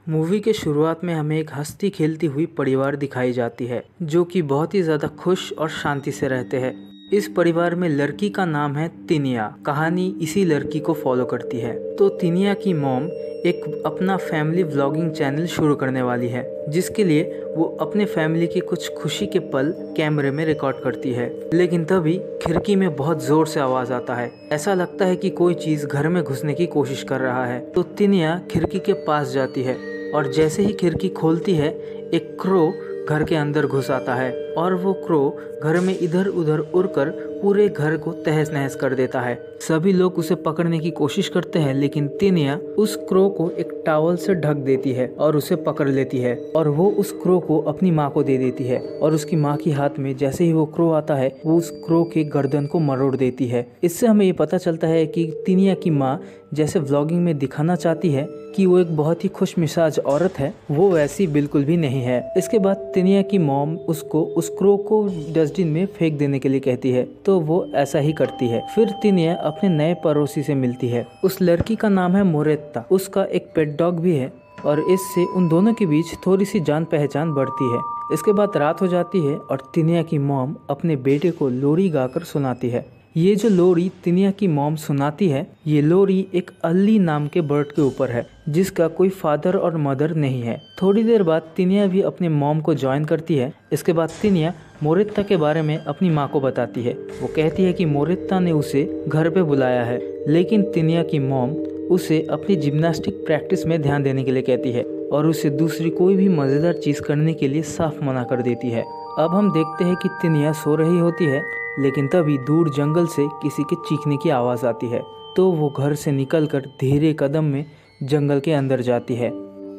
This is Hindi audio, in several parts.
मूवी के शुरुआत में हमें एक हंसती खेलती हुई परिवार दिखाई जाती है जो कि बहुत ही ज्यादा खुश और शांति से रहते हैं। इस परिवार में लड़की का नाम है तिनिया। कहानी इसी लड़की को फॉलो करती है। तो तिनिया की मॉम एक अपना फैमिली व्लॉगिंग चैनल शुरू करने वाली है, जिसके लिए वो अपने फैमिली के कुछ खुशी के पल कैमरे में रिकॉर्ड करती है। लेकिन तभी खिड़की में बहुत जोर से आवाज आता है। ऐसा लगता है कि कोई चीज घर में घुसने की कोशिश कर रहा है। तो तिनिया खिड़की के पास जाती है और जैसे ही खिड़की खोलती है, एक क्रो घर के अंदर घुस आता है और वो क्रो घर में इधर उधर उड़कर पूरे घर को तहस नहस कर देता है। सभी लोग उसे पकड़ने की कोशिश करते हैं, लेकिन तिनिया उस क्रो को एक टॉवल से ढक देती है और उसे पकड़ लेती है और वो उस क्रो को अपनी माँ को दे देती है। और उसकी माँ के हाथ में जैसे ही वो क्रो आता है, वो उस क्रो के गर्दन को मरोड़ देती है। इससे हमें ये पता चलता है कि तिनिया की माँ जैसे व्लॉगिंग में दिखाना चाहती है कि वो एक बहुत ही खुश मिजाज औरत है, वो वैसी बिल्कुल भी नहीं है। इसके बाद तिनिया की मॉम उसको उस क्रो को डस्टबिन में फेंक देने के लिए कहती है, तो वो ऐसा ही करती है। फिर तिनिया अपने नए पड़ोसी से मिलती है। उस लड़की का नाम है मोरेत्ता। उसका एक पेट डॉग भी है और इससे उन दोनों के बीच थोड़ी सी जान पहचान बढ़ती है। इसके बाद रात हो जाती है और तिनिया की मॉम अपने बेटे को लोरी गाकर सुनाती है। ये जो लोरी तिनिया की मॉम सुनाती है, ये लोरी एक अल्ली नाम के बर्ड के ऊपर है, जिसका कोई फादर और मदर नहीं है। थोड़ी देर बाद तिनिया भी अपने मॉम को ज्वाइन करती है। इसके बाद तिनिया मोरेत्ता के बारे में अपनी माँ को बताती है। वो कहती है कि मोरेत्ता ने उसे घर पे बुलाया है, लेकिन तिनिया की मॉम उसे अपनी जिम्नास्टिक प्रैक्टिस में ध्यान देने के लिए कहती है और उसे दूसरी कोई भी मजेदार चीज करने के लिए साफ मना कर देती है। अब हम देखते हैं कि तिनिया सो रही होती है, लेकिन तभी दूर जंगल से किसी के चीखने की आवाज आती है। तो वो घर से निकलकर धीरे कदम में जंगल के अंदर जाती है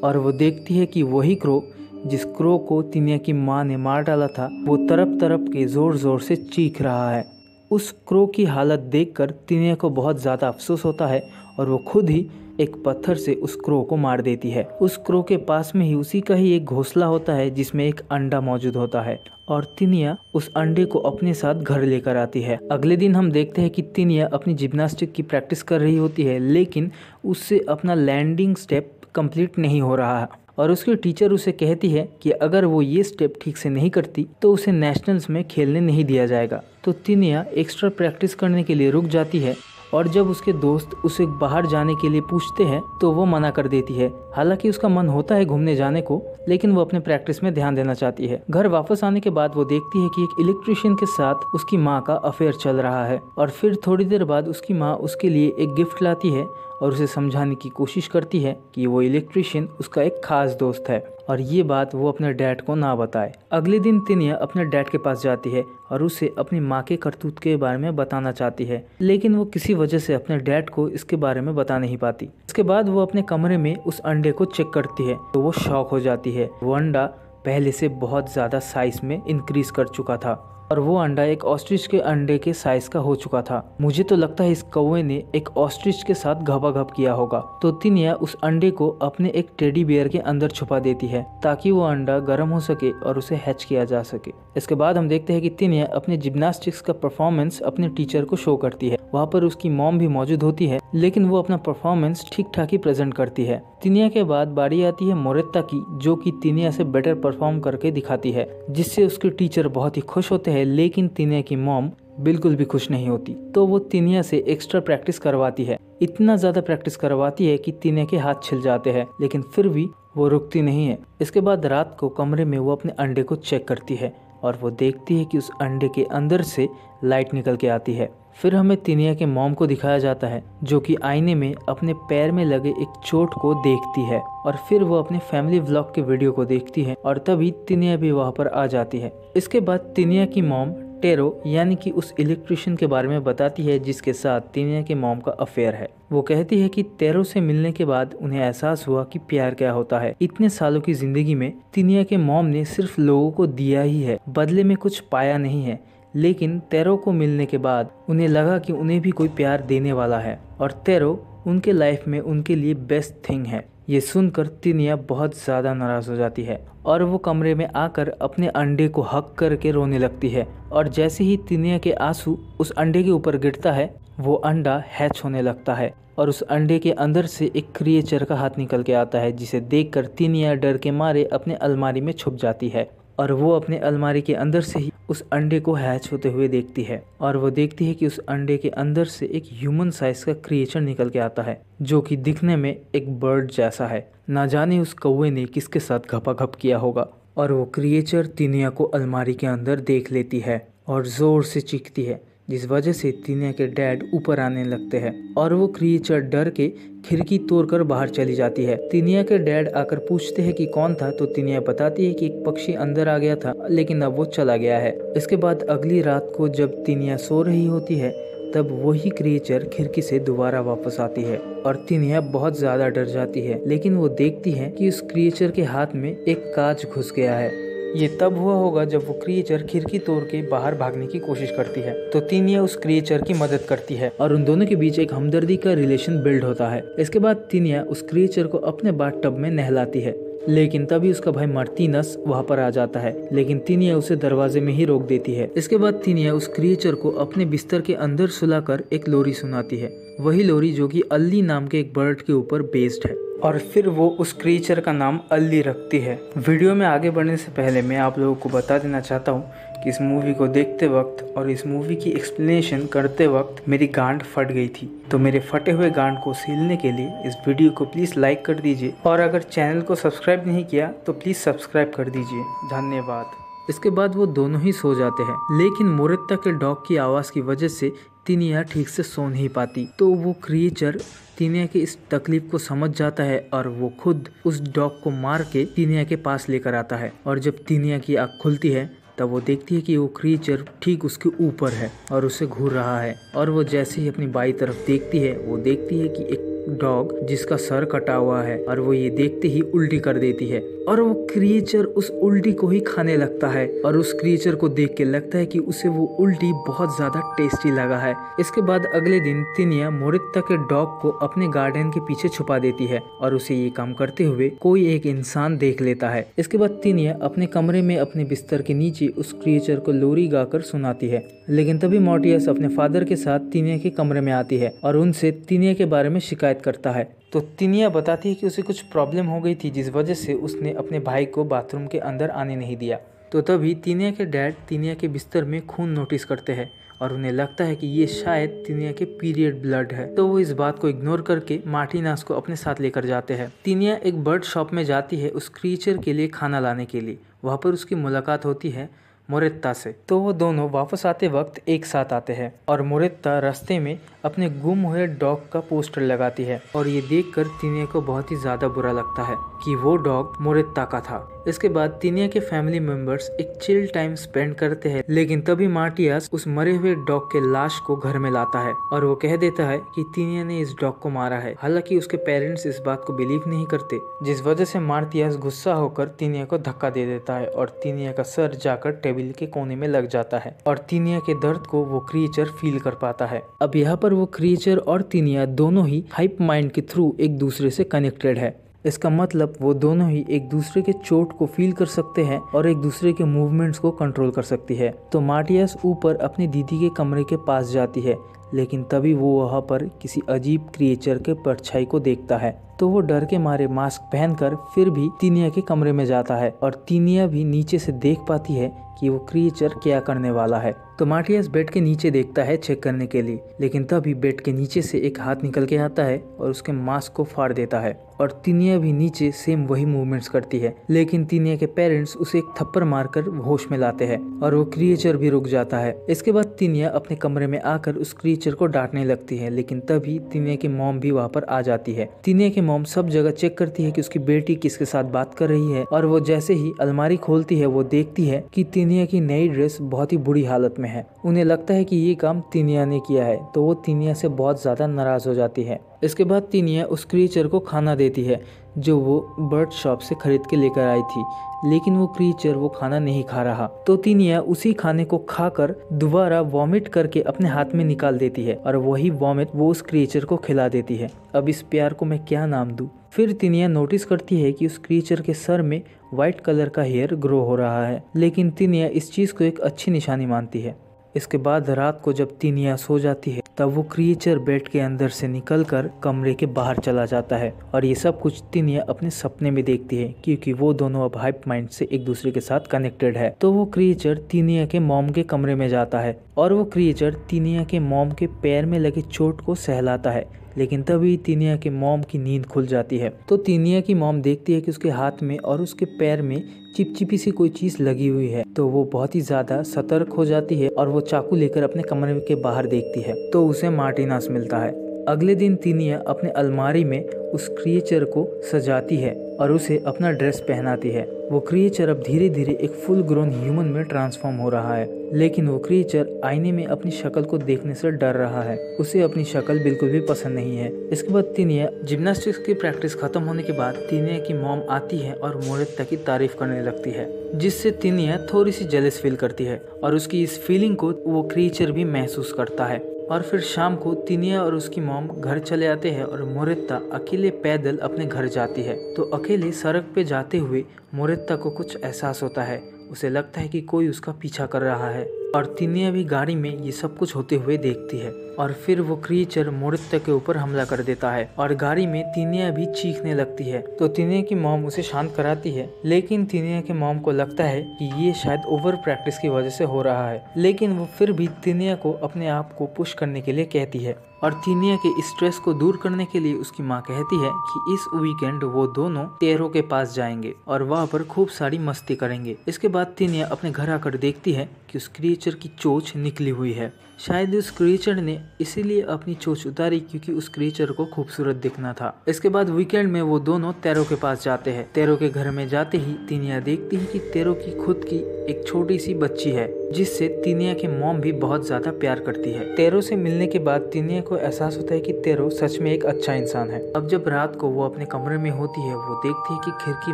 और वो देखती है कि वही क्रो, जिस क्रो को तिनिया की माँ ने मार डाला था, वो तरफ तरफ के जोर जोर से चीख रहा है। उस क्रो की हालत देखकर तिनिया को बहुत ज्यादा अफसोस होता है और वो खुद ही एक पत्थर से उस क्रो को मार देती है। उस क्रो के पास में ही उसी का ही एक घोंसला होता है, जिसमें एक अंडा मौजूद होता है और तिनिया उस अंडे को अपने साथ घर लेकर आती है। अगले दिन हम देखते हैं कि तिनिया अपनी जिम्नास्टिक की प्रैक्टिस कर रही होती है, लेकिन उससे अपना लैंडिंग स्टेप कंप्लीट नहीं हो रहा है और उसकी टीचर उसे कहती है कि अगर वो ये स्टेप ठीक से नहीं करती तो उसे नेशनल्स में खेलने नहीं दिया जाएगा। तो तिनिया एक्स्ट्रा प्रैक्टिस करने के लिए रुक जाती है और जब उसके दोस्त उसे बाहर जाने के लिए पूछते हैं तो वो मना कर देती है। हालांकि उसका मन होता है घूमने जाने को, लेकिन वो अपने प्रैक्टिस में ध्यान देना चाहती है। घर वापस आने के बाद वो देखती है कि एक इलेक्ट्रिशियन के साथ उसकी माँ का अफेयर चल रहा है और फिर थोड़ी देर बाद उसकी माँ उसके लिए एक गिफ्ट लाती है और उसे समझाने की कोशिश करती है कि वो इलेक्ट्रिशियन उसका एक खास दोस्त है और ये बात वो अपने डैड को ना बताए। अगले दिन तिनिया अपने डैड के पास जाती है और उसे अपनी माँ के करतूत के बारे में बताना चाहती है, लेकिन वो किसी वजह से अपने डैड को इसके बारे में बता नहीं पाती। इसके बाद वो अपने कमरे में उस अंडे को चेक करती है तो वो शॉक हो जाती है। वो अंडा पहले से बहुत ज्यादा साइज में इंक्रीज कर चुका था और वो अंडा एक ऑस्ट्रिच के अंडे के साइज का हो चुका था। मुझे तो लगता है इस कौवे ने एक ऑस्ट्रिच के साथ घपाघप किया होगा। तो तिनिया उस अंडे को अपने एक टेडी बियर के अंदर छुपा देती है ताकि वो अंडा गर्म हो सके और उसे हैच किया जा सके। इसके बाद हम देखते हैं कि तिनिया अपने जिम्नास्टिक्स का परफॉर्मेंस अपने टीचर को शो करती है। वहाँ पर उसकी मॉम भी मौजूद होती है, लेकिन वो अपना परफॉर्मेंस ठीक ठाक ही प्रेजेंट करती है। तिनिया के बाद बारी आती है मोरेत्ता की, जो कि तिनिया से बेटर परफॉर्म करके दिखाती है, जिससे उसके टीचर बहुत ही खुश होते हैं। लेकिन तिनिया की मॉम बिल्कुल भी खुश नहीं होती, तो वो तिनिया से एक्स्ट्रा प्रैक्टिस करवाती है। इतना ज्यादा प्रैक्टिस करवाती है कि तिनिया के हाथ छिल जाते हैं, लेकिन फिर भी वो रुकती नहीं है। इसके बाद रात को कमरे में वो अपने अंडे को चेक करती है और वो देखती है कि उस अंडे के अंदर से लाइट निकल के आती है। फिर हमें तिनिया के मॉम को दिखाया जाता है, जो कि आईने में अपने पैर में लगे एक चोट को देखती है और फिर वो अपने फैमिली व्लॉग के वीडियो को देखती है और तभी तिनिया भी वहाँ पर आ जाती है। इसके बाद तिनिया की मॉम टेरो यानी कि उस इलेक्ट्रिशियन के बारे में बताती है, जिसके साथ तिनिया के मॉम का अफेयर है। वो कहती है कि टेरो से मिलने के बाद उन्हें एहसास हुआ कि प्यार क्या होता है। इतने सालों की जिंदगी में तिनिया के मॉम ने सिर्फ लोगों को दिया ही है, बदले में कुछ पाया नहीं है। लेकिन टेरो को मिलने के बाद उन्हें लगा कि उन्हें भी कोई प्यार देने वाला है और टेरो उनके लाइफ में उनके लिए बेस्ट थिंग है। ये सुनकर तिनिया बहुत ज्यादा नाराज हो जाती है और वो कमरे में आकर अपने अंडे को हक करके रोने लगती है और जैसे ही तिनिया के आंसू उस अंडे के ऊपर गिरता है, वो अंडा हैच होने लगता है। और उस अंडे के अंदर से एक क्रिएचर का हाथ निकल के आता है, जिसे देखकर तिनिया डर के मारे अपने अलमारी में छुप जाती है और वो अपने अलमारी के अंदर से ही उस अंडे को हैच होते हुए देखती है और वो देखती है कि उस अंडे के अंदर से एक ह्यूमन साइज का क्रिएचर निकल के आता है, जो कि दिखने में एक बर्ड जैसा है। ना जाने उस कौवे ने किसके साथ घपाघप किया होगा और वो क्रिएचर तिनिया को अलमारी के अंदर देख लेती है और जोर से चीखती है, जिस वजह से तिनिया के डैड ऊपर आने लगते हैं और वो क्रिएचर डर के खिड़की तोड़कर बाहर चली जाती है। तिनिया के डैड आकर पूछते हैं कि कौन था, तो तिनिया बताती है कि एक पक्षी अंदर आ गया था लेकिन अब वो चला गया है। इसके बाद अगली रात को जब तिनिया सो रही होती है तब वही क्रिएचर खिड़की से दोबारा वापस आती है और तिनिया बहुत ज्यादा डर जाती है, लेकिन वो देखती है कि उस क्रिएचर के हाथ में एक कांच घुस गया है। ये तब हुआ होगा जब वो क्रिएचर खिड़की तोड़ के बाहर भागने की कोशिश करती है, तो तिनिया उस क्रिएचर की मदद करती है और उन दोनों के बीच एक हमदर्दी का रिलेशन बिल्ड होता है। इसके बाद तिनिया उस क्रिएचर को अपने बाथटब में नहलाती है, लेकिन तभी उसका भाई मार्टिनस वहाँ पर आ जाता है, लेकिन तिनिया उसे दरवाजे में ही रोक देती है। इसके बाद तिनिया उस क्रिएचर को अपने बिस्तर के अंदर सुलाकर एक लोरी सुनाती है, वही लोरी जो कि अल्ली नाम के एक बर्ड के ऊपर बेस्ड है, और फिर वो उस क्रिएचर का नाम अल्ली रखती है। वीडियो में आगे बढ़ने से पहले मैं आप लोगों को बता देना चाहता हूँ कि इस मूवी को देखते वक्त और इस मूवी की एक्सप्लेनेशन करते वक्त मेरी गांड फट गई थी, तो मेरे फटे हुए गांड को सीलने के लिए इस वीडियो को प्लीज़ लाइक कर दीजिए और अगर चैनल को सब्सक्राइब नहीं किया तो प्लीज़ सब्सक्राइब कर दीजिए। धन्यवाद। इसके बाद वो दोनों ही सो जाते हैं, लेकिन मोरेत्ता के डॉग की आवाज़ की वजह से तिनिया ठीक से सो नहीं पाती। तो वो क्रिएचर तिनिया की इस तकलीफ को समझ जाता है और वो खुद उस डॉग को मार के तिनिया के पास लेकर आता है। और जब तिनिया की आँख खुलती है तब वो देखती है कि वो क्रिएचर ठीक उसके ऊपर है और उसे घूर रहा है। और वो जैसे ही अपनी बाई तरफ देखती है, वो देखती है कि एक डॉग जिसका सर कटा हुआ है, और वो ये देखते ही उल्टी कर देती है और वो क्रिएचर उस उल्टी को ही खाने लगता है। और उस क्रिएचर को देख के लगता है कि उसे वो उल्टी बहुत ज्यादा टेस्टी लगा है। इसके बाद अगले दिन तिनिया मोरेत्ता के डॉग को अपने गार्डन के पीछे छुपा देती है और उसे ये काम करते हुए कोई एक इंसान देख लेता है। इसके बाद तिनिया अपने कमरे में अपने बिस्तर के नीचे उस क्रिएचर को लोरी गाकर सुनाती है, लेकिन तभी मॉर्टियस अपने फादर के साथ तिनिया के कमरे में आती है और उनसे तिनिया के बारे में शिकायत करता है। तो तिनिया बताती है कि उसे कुछ प्रॉब्लम हो गई थी, जिस वजह से उसने अपने भाई को बाथरूम के अंदर आने नहीं दिया। तो तभी तिनिया के डैड तिनिया के बिस्तर में खून नोटिस करते हैं और उन्हें लगता है कि ये शायद तिनिया के पीरियड ब्लड है। तो वो इस बात को इग्नोर करके मार्टिनस को अपने साथ लेकर जाते हैं। तिनिया एक बर्ड शॉप में जाती है उस क्रिएचर के लिए खाना लाने के लिए। वहाँ पर उसकी मुलाकात होती है मोरेत्ता से। तो वो दोनों वापस आते वक्त एक साथ आते हैं और मोरेत्ता रास्ते में अपने गुम हुए डॉग का पोस्टर लगाती है और ये देखकर तिनिया को बहुत ही ज्यादा बुरा लगता है कि वो डॉग मोरेत्ता का था। इसके बाद तिनिया के फैमिली मेंबर्स एक चिल टाइम स्पेंड करते हैं, लेकिन तभी मार्टियस उस मरे हुए डॉग के लाश को घर में लाता है और वो कह देता है कि तिनिया ने इस डॉग को मारा है। हालांकि उसके पेरेंट्स इस बात को बिलीव नहीं करते, जिस वजह से मार्टियस गुस्सा होकर तिनिया को धक्का दे देता है और तिनिया का सर जाकर टेबल के कोने में लग जाता है और तिनिया के दर्द को वो क्रिएचर फील कर पाता है। अब यहाँ पर वो क्रिएचर और तिनिया दोनों ही हाइप माइंड के थ्रू एक दूसरे से कनेक्टेड है। इसका मतलब वो दोनों ही एक दूसरे के चोट को फील कर सकते हैं और एक दूसरे के मूवमेंट्स को कंट्रोल कर सकती है। तो मार्टियस ऊपर अपनी दीदी के कमरे के पास जाती है, लेकिन तभी वो वहाँ पर किसी अजीब क्रिएचर के परछाई को देखता है। तो वो डर के मारे मास्क पहनकर फिर भी तिनिया के कमरे में जाता है और तिनिया भी नीचे से देख पाती है कि वो क्रिएचर क्या करने वाला है। तो मार्टियस बेड के नीचे देखता है चेक करने के लिए, लेकिन तभी बेड के नीचे से एक हाथ निकल के आता है और उसके मास्क को फाड़ देता है और तिनिया भी नीचे सेम वही मूवमेंट्स करती है। लेकिन तिनिया के पेरेंट्स उसे एक थप्पड़ मारकर होश में लाते हैं और वो क्रिएचर भी रुक जाता है। इसके बाद तिनिया अपने कमरे में आकर उस क्रिएचर को डांटने लगती है, लेकिन तभी तिनिया की मॉम भी वहाँ पर आ जाती है। तिनिया की मॉम सब जगह चेक करती है कि उसकी बेटी किसके साथ बात कर रही है और वो जैसे ही अलमारी खोलती है वो देखती है कि तिनिया की नई ड्रेस बहुत ही बुरी हालत में है। उन्हें लगता है कि ये काम तिनिया ने किया है, तो वो तिनिया से बहुत ज्यादा नाराज हो जाती है। इसके बाद तिनिया उस क्रिएचर को खाना देती है जो वो बर्ड शॉप से खरीद के लेकर आई थी, लेकिन वो क्रिएचर वो खाना नहीं खा रहा। तो तिनिया उसी खाने को खाकर दोबारा वॉमिट करके अपने हाथ में निकाल देती है और वही वॉमिट वो उस क्रिएचर को खिला देती है। अब इस प्यार को मैं क्या नाम दूं? फिर तिनिया नोटिस करती है कि उस क्रिएचर के सर में व्हाइट कलर का हेयर ग्रो हो रहा है, लेकिन तिनिया इस चीज को एक अच्छी निशानी मानती है। इसके बाद रात को जब तिनिया सो जाती है तब वो क्रिएचर बेड के अंदर से निकलकर कमरे के बाहर चला जाता है और ये सब कुछ तिनिया अपने सपने में देखती है क्योंकि वो दोनों अब हाइप माइंड से एक दूसरे के साथ कनेक्टेड है। तो वो क्रिएचर तिनिया के मॉम के कमरे में जाता है और वो क्रिएचर तिनिया के मॉम के पैर में लगे चोट को सहलाता है, लेकिन तभी तिनिया के मॉम की नींद खुल जाती है। तो तिनिया की मॉम देखती है कि उसके हाथ में और उसके पैर में चिपचिपी सी कोई चीज लगी हुई है, तो वो बहुत ही ज्यादा सतर्क हो जाती है और वो चाकू लेकर अपने कमरे के बाहर देखती है तो उसे मार्टिनस मिलता है। अगले दिन तिनिया अपने अलमारी में उस क्रिएचर को सजाती है और उसे अपना ड्रेस पहनाती है। वो क्रिएचर अब धीरे धीरे एक फुल ग्रोन ह्यूमन में ट्रांसफॉर्म हो रहा है, लेकिन वो क्रिएचर आईने में अपनी शक्ल को देखने से डर रहा है। उसे अपनी शक्ल बिल्कुल भी पसंद नहीं है। इसके बाद तिनिया जिम्नास्टिक्स की प्रैक्टिस खत्म होने के बाद तिनिया की मॉम आती है और मोरेत्ता की तारीफ करने लगती है, जिससे तिनिया थोड़ी सी जेलस फील करती है और उसकी इस फीलिंग को वो क्रिएचर भी महसूस करता है। और फिर शाम को तिनिया और उसकी मॉम घर चले आते हैं और मोरेत्ता अकेले पैदल अपने घर जाती है। तो अकेले सड़क पे जाते हुए मोरेत्ता को कुछ एहसास होता है। उसे लगता है कि कोई उसका पीछा कर रहा है और तिनिया भी गाड़ी में ये सब कुछ होते हुए देखती है। और फिर वो क्रिएचर मोरेत्ता के ऊपर हमला कर देता है और गाड़ी में तिनिया भी चीखने लगती है। तो तिनिया की मॉम उसे शांत कराती है, लेकिन तिनिया के मॉम को लगता है कि ये शायद ओवर प्रैक्टिस की वजह से हो रहा है, लेकिन वो फिर भी तिनिया को अपने आप को पुश करने के लिए कहती है। और तिनिया के स्ट्रेस को दूर करने के लिए उसकी माँ कहती है कि इस वीकेंड वो दोनों टेरो के पास जाएंगे और वहाँ पर खूब सारी मस्ती करेंगे। इसके बाद तिनिया अपने घर आकर देखती है कि उस क्रिएचर की चोंच निकली हुई है। शायद उस क्रिएचर ने इसीलिए अपनी चोंच उतारी क्योंकि उस क्रिएचर को खूबसूरत दिखना था। इसके बाद वीकेंड में वो दोनों टेरो के पास जाते हैं। टेरो के घर में जाते ही तिनिया देखती है कि टेरो की खुद की एक छोटी सी बच्ची है, जिससे तिनिया की मॉम भी बहुत ज्यादा प्यार करती है। टेरो से मिलने के बाद तिनिया को एहसास होता है कि टेरो सच में एक अच्छा इंसान है। अब जब रात को वो अपने कमरे में होती है, वो देखती है कि खिड़की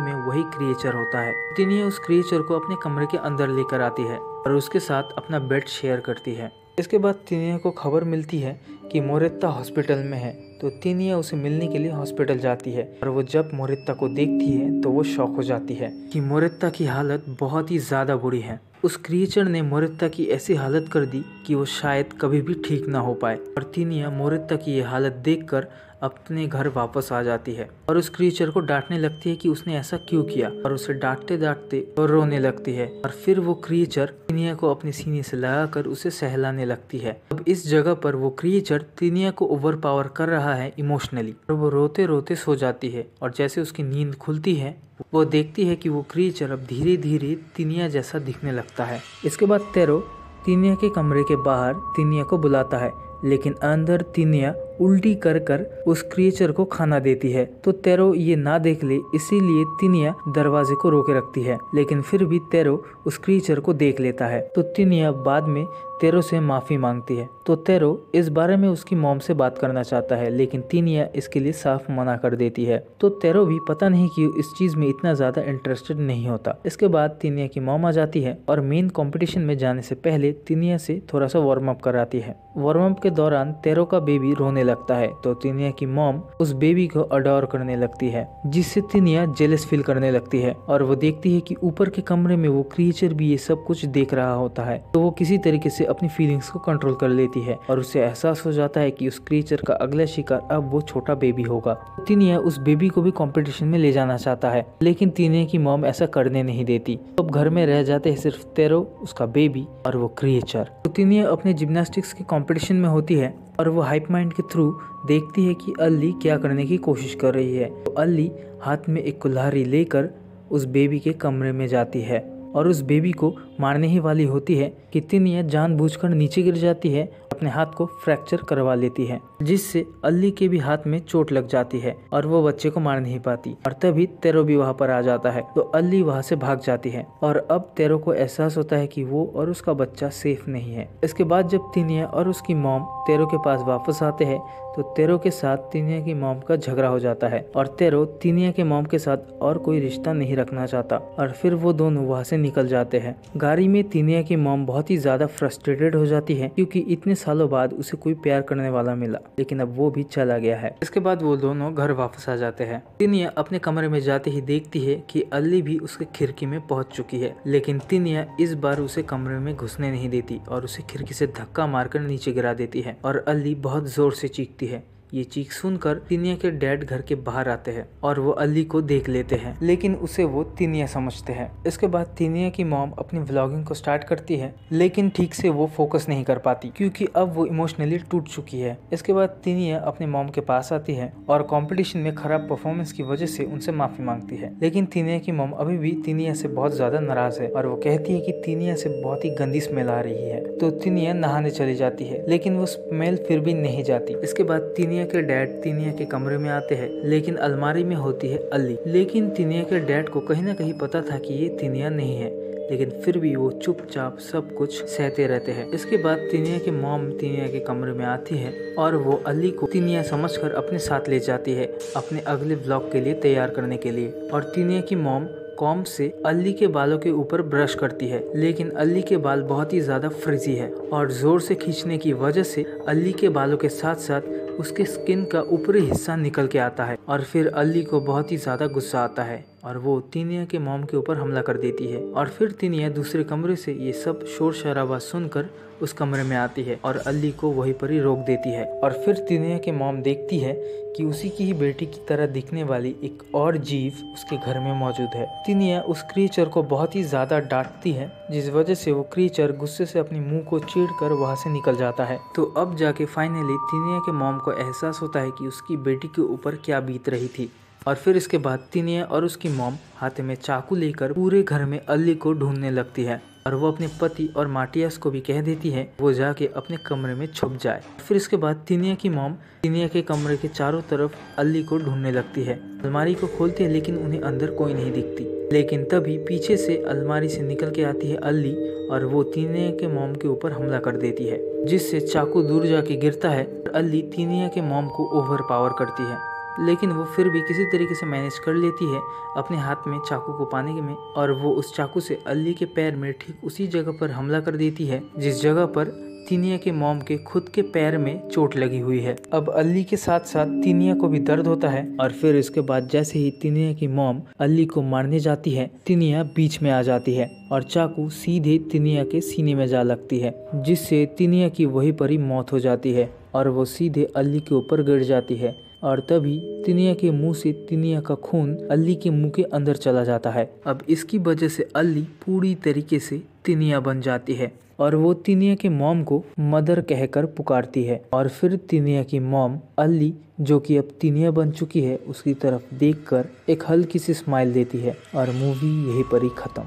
में वही क्रिएचर होता है। तिनिया उस क्रिएचर को अपने कमरे के अंदर लेकर आती है और उसके साथ अपना बेड शेयर करती है। इसके बाद तिनिया को खबर मिलती है कि मोरेत्ता हॉस्पिटल में है, तो तिनिया उसे मिलने के लिए हॉस्पिटल जाती है और वो जब मोरेत्ता को देखती है तो वो शॉक हो जाती है कि मोरेत्ता की हालत बहुत ही ज्यादा बुरी है। उस क्रिएचर ने मोरेत्ता की ऐसी हालत कर दी कि वो शायद कभी भी ठीक ना हो पाए और तिनिया मोरेत्ता की ये हालत देखकर अपने घर वापस आ जाती है और उस क्रिएचर को डांटने लगती है कि उसने ऐसा क्यों किया और उसे डांटते डांटते वो रोने लगती है। और फिर वो क्रिएचर तिनिया को अपने सीने से लगाकर उसे सहलाने लगती है। अब इस जगह पर वो क्रिएचर तिनिया को ओवर पावर कर रहा है इमोशनली और वो रोते रोते सो जाती है। और जैसे उसकी नींद खुलती है वो देखती है कि वो क्रिएचर अब धीरे धीरे तिनिया जैसा दिखने लगता है। इसके बाद टेरो तिनिया के कमरे के बाहर तिनिया को बुलाता है, लेकिन अंदर तिनिया उल्टी कर कर उस क्रिएचर को खाना देती है। तो टेरो ये ना देख ले, इसीलिए तिनिया दरवाजे को रोके रखती है, लेकिन फिर भी टेरो उस क्रिएचर को देख लेता है। तो तिनिया बाद में टेरो से माफी मांगती है। तो टेरो इस बारे में उसकी मॉम से बात करना चाहता है, लेकिन तिनिया इसके लिए साफ मना कर देती है। तो टेरो भी पता नहीं क्यों इस चीज में इतना ज्यादा इंटरेस्टेड नहीं होता। इसके बाद तिनिया की मॉम आ जाती है और मेन कंपटीशन में जाने से पहले तिनिया से थोड़ा सा वार्म अप कराती है। वार्म अप के दौरान टेरो का बेबी रोने लगता है, तो तिनिया की मॉम उस बेबी को अडोर करने लगती है, जिससे तिनिया जेलस फील करने लगती है और वो देखती है कि ऊपर के कमरे में वो क्रिएचर भी ये सब कुछ देख रहा होता है। तो वो किसी तरीके से अपनी फीलिंग्स को कंट्रोल कर लेती है और उसे एहसास हो जाता है कि उस क्रिएचर का अगला शिकार अब वो छोटा बेबी होगा। तिनिया उस बेबी को भी कंपटीशन में ले जाना चाहता है, लेकिन तिनिया की मॉम ऐसा करने नहीं देती। अब घर में रह जाते हैं सिर्फ टेरो, उसका बेबी और वो क्रिएचर। तो तिनिया अपने जिम्नास्टिक्स के कंपटीशन में होती है और वो हाइप माइंड के थ्रू देखती है कि अल्ली क्या करने की कोशिश कर रही है। तो अल्ली हाथ में एक कुल्हाड़ी लेकर उस बेबी के कमरे में जाती है और उस बेबी को मारने ही वाली होती है कि तिनिया जानबूझकर नीचे गिर जाती है, अपने हाथ को फ्रैक्चर करवा लेती है, जिससे अल्ली के भी हाथ में चोट लग जाती है और वो बच्चे को मार नहीं पाती। और तभी टेरो भी वहाँ पर आ जाता है, तो अल्ली वहाँ से भाग जाती है और अब टेरो को एहसास होता है कि वो और उसका बच्चा सेफ नहीं है। इसके बाद जब तिनिया और उसकी मॉम टेरो के पास वापस आते हैं, तो टेरो के साथ तिनिया की मॉम का झगड़ा हो जाता है और टेरो तिनिया के मॉम के साथ और कोई रिश्ता नहीं रखना चाहता और फिर वो दोनों वहाँ से निकल जाते हैं। गाड़ी में तिनिया की मॉम बहुत ही ज्यादा फ्रस्ट्रेटेड हो जाती है क्योंकि इतने सालों बाद उसे कोई प्यार करने वाला मिला, लेकिन अब वो भी चला गया है। इसके बाद वो दोनों घर वापस आ जाते हैं। तिनिया अपने कमरे में जाते ही देखती है कि अल्ली भी उसके खिड़की में पहुंच चुकी है, लेकिन तिनिया इस बार उसे कमरे में घुसने नहीं देती और उसे खिड़की से धक्का मारकर नीचे गिरा देती है और अल्ली बहुत जोर से चीखती है। ये चीख सुनकर तिनिया के डैड घर के बाहर आते हैं और वो अल्ली को देख लेते हैं, लेकिन उसे वो तिनिया समझते हैं। इसके बाद तिनिया की मॉम अपनी व्लॉगिंग को स्टार्ट करती है, लेकिन ठीक से वो फोकस नहीं कर पाती क्योंकि अब वो इमोशनली टूट चुकी है। इसके बाद तिनिया अपने मॉम के पास आती है और कंपटीशन में खराब परफॉर्मेंस की वजह से उनसे माफी मांगती है, लेकिन तिनिया की मॉम अभी भी तिनिया से बहुत ज्यादा नाराज है और वो कहती है कि तिनिया से बहुत ही गंदी स्मेल आ रही है। तो तिनिया नहाने चली जाती है, लेकिन वो स्मेल फिर भी नहीं जाती। इसके बाद तिनिया के डैड तिनिया के कमरे में आते हैं, लेकिन अलमारी में होती है अल्ली। लेकिन तिनिया के डैड को कहीं ना कहीं पता था कि ये तिनिया नहीं है, लेकिन फिर भी वो चुपचाप सब कुछ सहते रहते हैं। इसके बाद तिनिया की मॉम तिनिया के कमरे में आती है और वो अल्ली को तिनिया समझकर अपने साथ ले जाती है अपने अगले व्लॉग के लिए तैयार करने के लिए। और तिनिया की मॉम कॉम्ब से अल्ली के बालों के ऊपर ब्रश करती है, लेकिन अल्ली के बाल बहुत ही ज्यादा फ्रिजी है और जोर से खींचने की वजह से अल्ली के बालों के साथ साथ उसके स्किन का ऊपरी हिस्सा निकल के आता है और फिर अल्ली को बहुत ही ज्यादा गुस्सा आता है और वो तिनिया के मॉम के ऊपर हमला कर देती है। और फिर तिनिया दूसरे कमरे से ये सब शोर शराबा सुनकर उस कमरे में आती है और अल्ली को वहीं पर ही रोक देती है। और फिर तिनिया के मॉम देखती है कि उसी की ही बेटी की तरह दिखने वाली एक और जीव उसके घर में मौजूद है। तिनिया उस क्रीचर को बहुत ही ज्यादा डांटती है, जिस वजह से वो क्रीचर गुस्से से अपनी मुंह को चीरकर वहां से निकल जाता है। तो अब जाके फाइनली तिनिया के मॉम को एहसास होता है कि उसकी बेटी के ऊपर क्या बीत रही थी। और फिर इसके बाद तिनिया और उसकी मॉम हाथ में चाकू लेकर पूरे घर में अल्ली को ढूंढने लगती है और वो अपने पति और माटियास को भी कह देती है वो जाके अपने कमरे में छुप जाए। फिर इसके बाद तिनिया की मॉम तिनिया के कमरे के चारों तरफ अल्ली को ढूंढने लगती है। अलमारी को खोलती है, लेकिन उन्हें अंदर कोई नहीं दिखती। लेकिन तभी पीछे से अलमारी से निकल के आती है अल्ली और वो तिनिया के मॉम के ऊपर हमला कर देती है, जिससे चाकू दूर जाके गिरता है। अल्ली तिनिया के मॉम को ओवर पावर करती है, लेकिन वो फिर भी किसी तरीके से मैनेज कर लेती है अपने हाथ में चाकू को पाने में और वो उस चाकू से अल्ली के पैर में ठीक उसी जगह पर हमला कर देती है जिस जगह पर तिनिया के मॉम के खुद के पैर में चोट लगी हुई है। अब अल्ली के साथ साथ तिनिया को भी दर्द होता है और फिर इसके बाद जैसे ही तिनिया की मॉम अल्ली को मारने जाती है, तिनिया बीच में आ जाती है और चाकू सीधे तिनिया के सीने में जा लगती है, जिससे तिनिया की वहीं पर ही मौत हो जाती है और वो सीधे अल्ली के ऊपर गिर जाती है। और तभी तिनिया के मुंह से तिनिया का खून अल्ली के मुंह के अंदर चला जाता है। अब इसकी वजह से अल्ली पूरी तरीके से तिनिया बन जाती है और वो तिनिया के मॉम को मदर कहकर पुकारती है। और फिर तिनिया की मॉम अल्ली, जो कि अब तिनिया बन चुकी है, उसकी तरफ देखकर एक हल्की सी स्माइल देती है और मूवी यहीं पर ही खत्म।